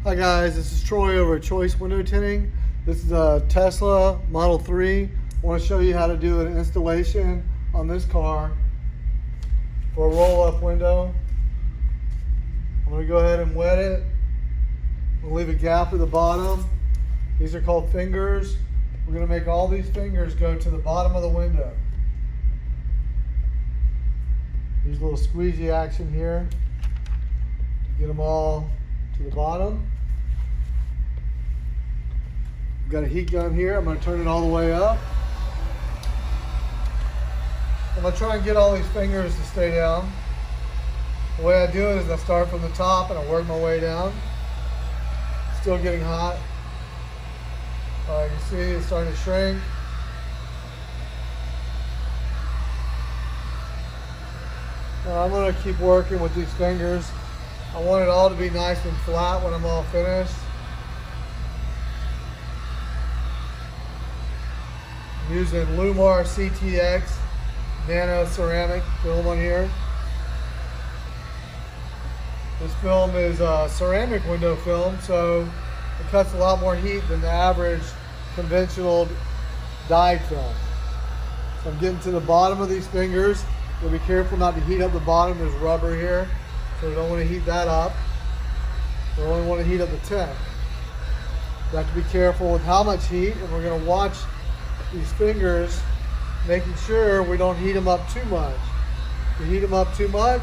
Hi guys, this is Troy over at Choice Window Tinting. This is a Tesla Model 3. I want to show you how to do an installation on this car for a roll-up window. I'm going to go ahead and wet it. We'll leave a gap at the bottom. These are called fingers. We're going to make all these fingers go to the bottom of the window. Use a little squeegee action here to get them all to the bottom. I've got a heat gun here. I'm going to turn it all the way up. I'm going to try and get all these fingers to stay down. The way I do it is I start from the top and I work my way down. Still getting hot. You can see it's starting to shrink. I'm going to keep working with these fingers. I want it all to be nice and flat when I'm all finished. I'm using Llumar CTX nano ceramic film on here. This film is a ceramic window film, so it cuts a lot more heat than the average conventional dyed film. So I'm getting to the bottom of these fingers. You'll be careful not to heat up the bottom. There's rubber here, so we don't want to heat that up. We only want to heat up the tip. You have to be careful with how much heat, and we're going to watch these fingers, making sure we don't heat them up too much. If you heat them up too much,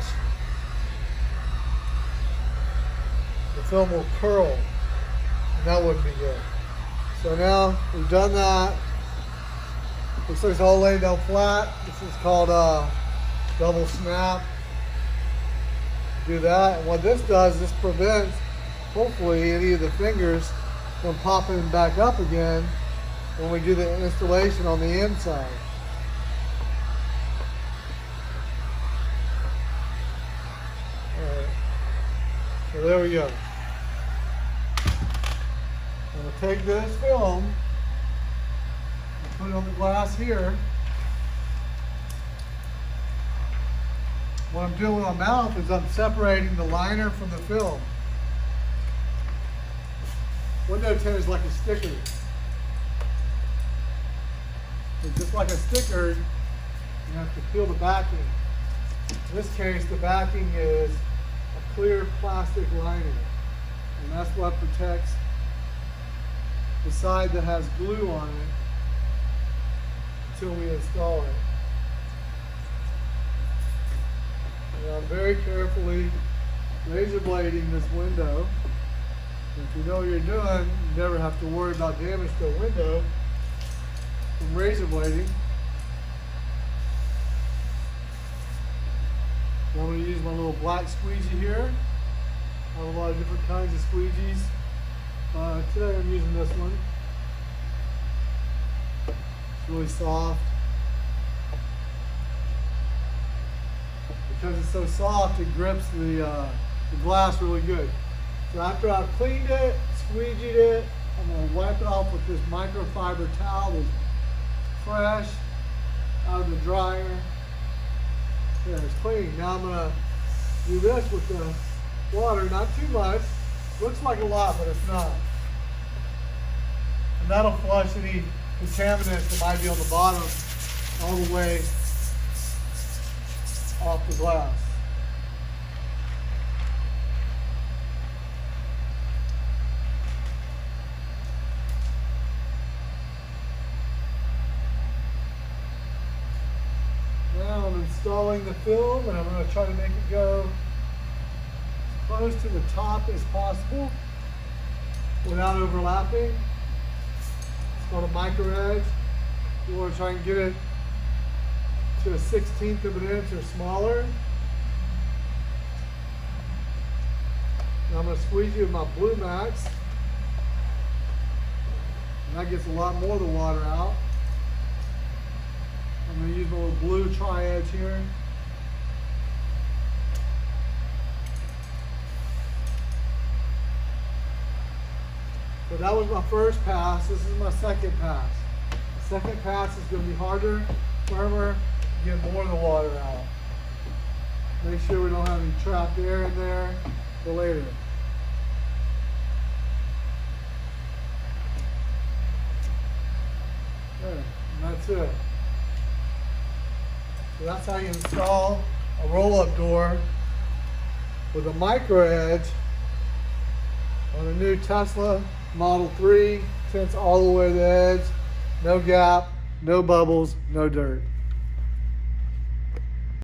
the film will curl, and that wouldn't be good. So now we've done that. Looks like it's all laid down flat. This is called double snap. Do that, and what this does, this prevents, hopefully, any of the fingers from popping back up again when we do the installation on the inside. Alright, so there we go. I'm going to take this film and put it on the glass here. What I'm doing with my mouth is I'm separating the liner from the film. Window tint is like a sticker. So just like a sticker, you have to peel the backing. In this case, the backing is a clear plastic liner, and that's what protects the side that has glue on it until we install it. And I'm very carefully razor blading this window. If you know what you're doing, you never have to worry about damage to a window from razor blading. So I'm going to use my little black squeegee here. I have a lot of different kinds of squeegees. Today I'm using this one. It's really soft. Because it's so soft, it grips the glass really good. So after I've cleaned it, squeegeed it, I'm going to wipe it off with this microfiber towel that's fresh out of the dryer. There, it's clean. Now I'm going to do this with the water, not too much. Looks like a lot, but it's not. And that'll flush any contaminants that might be on the bottom all the way off the glass. Now I'm installing the film, and I'm going to try to make it go as close to the top as possible without overlapping. It's called a micro edge. You want to try and get it to a 1/16 of an inch or smaller. Now I'm going to squeeze you with my Blue Max, and that gets a lot more of the water out. I'm going to use my little blue tri-edge here. So that was my first pass. This is my second pass. The second pass is going to be harder, firmer, get more of the water out. Make sure we don't have any trapped air in there for later. Okay, and that's it. So that's how you install a roll-up door with a micro edge on a new Tesla Model 3. Tints all the way to the edge, no gap, no bubbles, no dirt.